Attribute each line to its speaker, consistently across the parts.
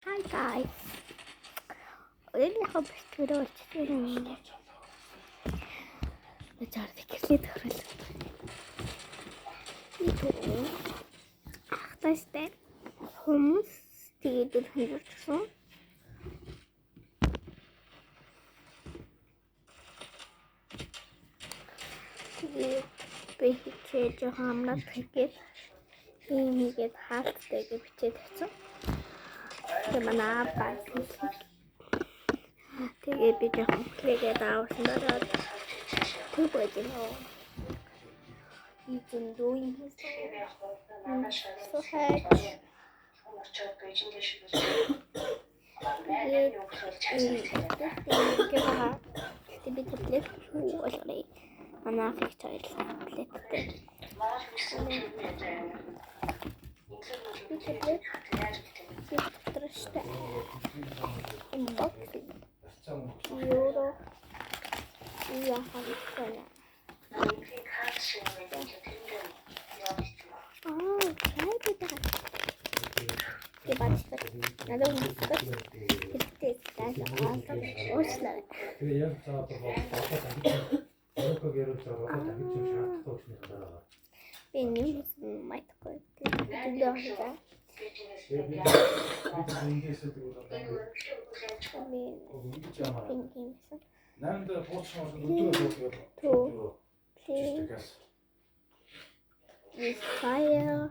Speaker 1: Hi guys. Өнөөдөр бэлтгэрөө болчихсон. Бачаар тэгэхээр төрөл. Итoo. Ахтастай хүмүүс тэгээд хөнгөрсөн. Тэгээд би хичээж хамнаад тэгээд иймгээд хаалттай гэж бичээд тавьсан. Тэгээд манай баг тэгээд би жоохон клигээд авсан дараа тэгвэл Even doing his so hard. Fire.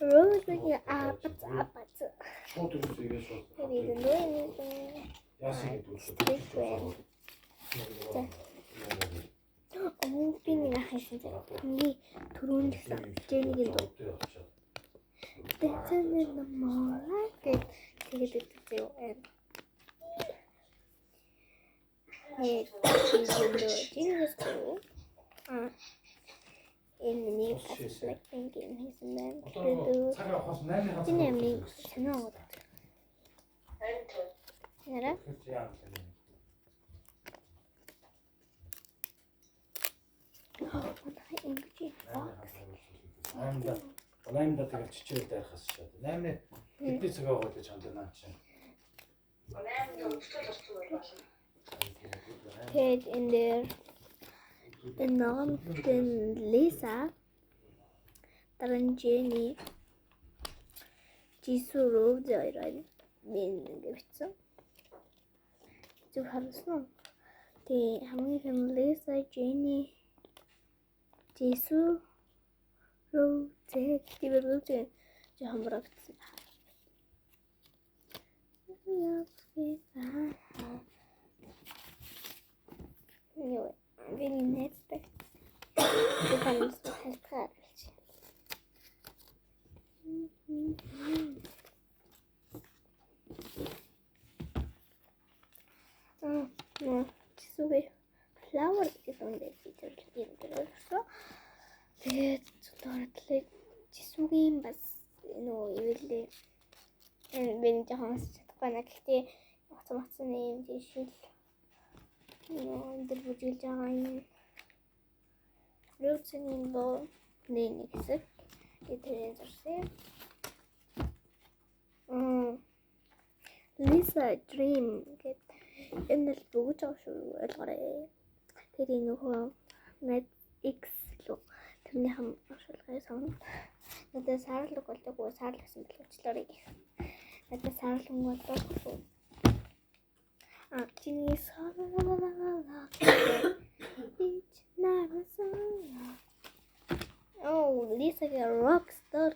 Speaker 1: Rose with your apples. Oh, being a high me to run Jenny. That's in the more like it. Take it to and Jesus too. In the new like thinking his man to do the name to know that.
Speaker 2: Олаймда тэгэл чичээд байхаас шууд. 8-ны хэдний цаг аваад гэж хандана чинь.
Speaker 1: Kid in there. The non then Lisa Taranjini Jisoo Rove Joyride min гэсэн. Зүг харсан. Тэгээ хамгийн Lisa Jenny Jisoo Rove Joyride жоохон брагцсан. Anyway, I'm getting next day. Becomes my courage. No, so we flower is on the feature. So, it's totally just swim, but really, and when the house connected, what's the name? The budget time. Looking low, then except it is Lisa dream get in the boot of taking a net X look to the ham of the Sarah look at the was heartless and story. At the Sarah was so. Genius. Oh, Lisa is a rock star.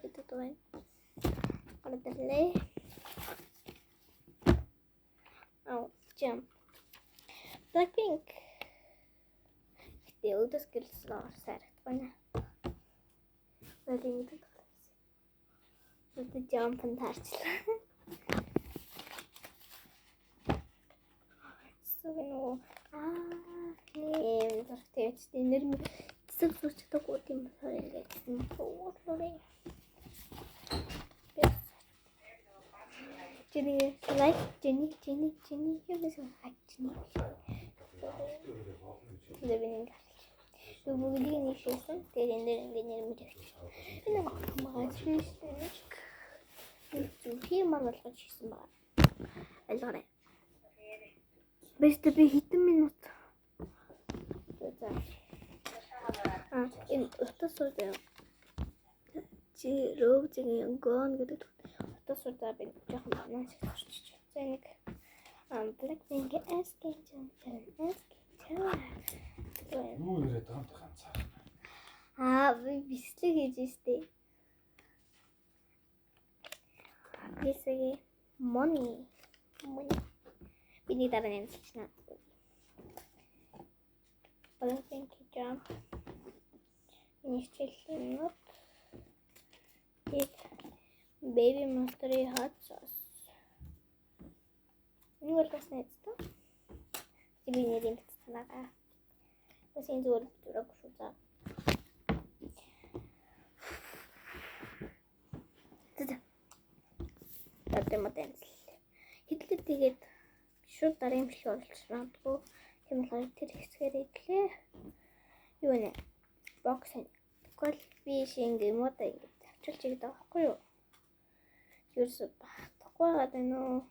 Speaker 1: Oh, jump. Blackpink. The oldest skills are set. With the jump and touch. So, it's dinner. It's such a good thing for it. Yes. Jenny, like Jenny, you listen like Jenny. Living in college. You will be initiation, they're in the engineering. тимэр болгож хийсэн байна. Ойлгоорой. Бэстэ би хэдэн минут. За. Энэ утас суудаг. Чи роуцгийн гон гэдэг утас суудаг би жоохон банаас орчиж. За нэг Blackpink asking challenge.
Speaker 2: Юу яриад байгаа юм бэ ганцаар?
Speaker 1: Би бислэг хийж штэ. Бисэги money. Биний дараа нь хэлчихнэ. Blackpink jump. Иничэлнэт. Baby monster-ы hot sauce. Энэ бол бас нэстэ. Би нэрийн бицнаа. Бас энэ зүгээр дураг шүү за. Татэматэн. Хэдлээ тэгээд шууд дараа юм шиг оруулж магадгүй. Тийм болохоор тэр хэсгээр идлээ. Юу нэ? Бокс. Тэгвэл би шинг юм уу та ингэ авчилж игээд байгаа байхгүй юу? Юурс багтахгүй гадаг нөө.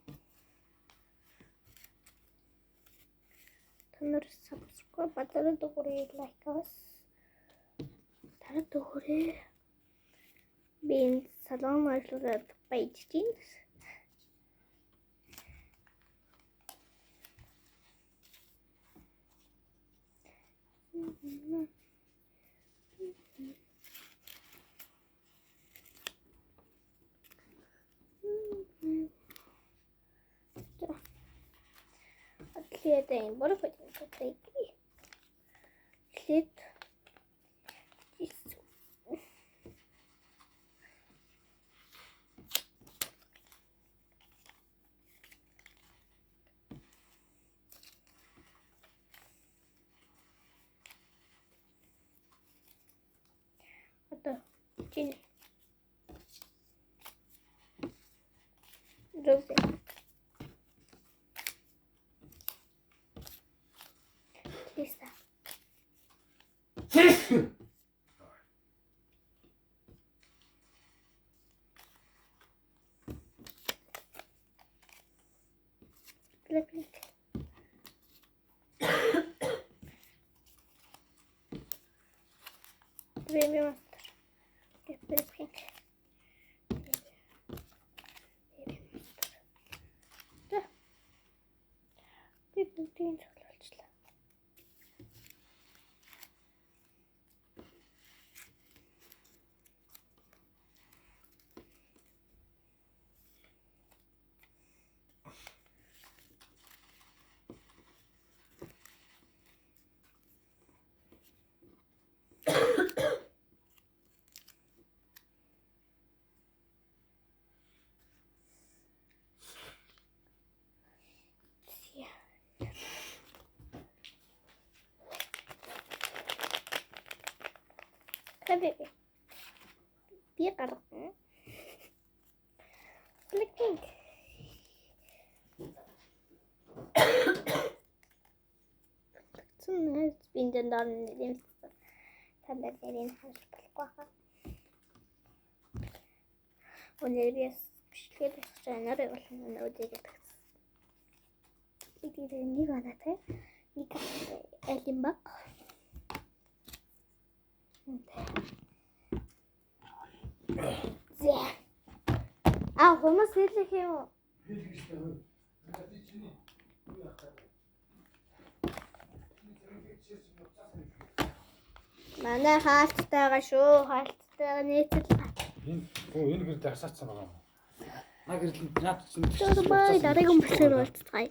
Speaker 1: Танаар subscribe батараа дөрөв лайкас. Тараа дөрөв. Би салон ажиллаад байж чинь. Атлетын борфот гэдэг. Атлет. Чин. Розе. Листа. Blackpink. Baby monster. Blackpink. Baby monster. Да. Blackpink солилцлаа. Baby. Би гаргана. Blackpink. Цэнэ биндэн дан нэм. Тандаа нэрийн хавч болохгүй хаа. Өнөөдөр бичлэгээ хийж чанарыг болно өдөрт. Идэг нэг анатай. Нэг элимбак. Зэ. Хүмүүс хэлэх юм. Манай хаалттайгаа шүү. Хаалттайгаа нийцэл.
Speaker 2: Энэ гэр дарсаацсан байгаа юм. Наа гэрэл наад чинь.
Speaker 1: Дараагийн бүлгээр болцгаая.